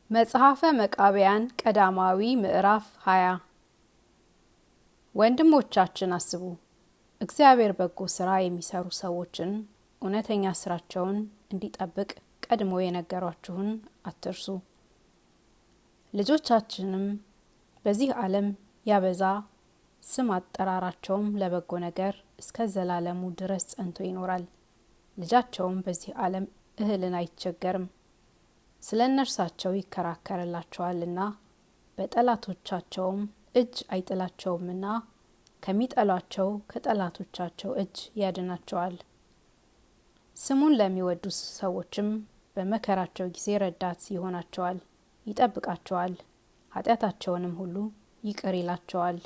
መጽሐፈ መቃብያን ቀዳማዊ ምዕራፍ 20 ወንድሞቻችን አስቡ። እግዚአብሔር በጎ ሥራ የሚሰሩ ሰዎችን እውነተኛ ሥራቸውን እንዲጠብቅ ቀድሞ የነገሯችሁን አትርሱ። ልጆቻችንም በዚህ ዓለም ያበዛ ስም አጠራራቸውም ለበጎ ነገር እስከ ዘላለሙ ድረስ ጸንቶ ይኖራል። ልጃቸውም በዚህ ዓለም እህልን አይቸገርም፣ ስለ እነርሳቸው ይከራከርላቸዋልና በጠላቶቻቸውም እጅ አይጥላቸውምና ከሚጠሏቸው ከጠላቶቻቸው እጅ ያድናቸዋል። ስሙን ለሚወዱ ሰዎችም በመከራቸው ጊዜ ረዳት ይሆናቸዋል፣ ይጠብቃቸዋል፣ ኃጢአታቸውንም ሁሉ ይቅር ይላቸዋል።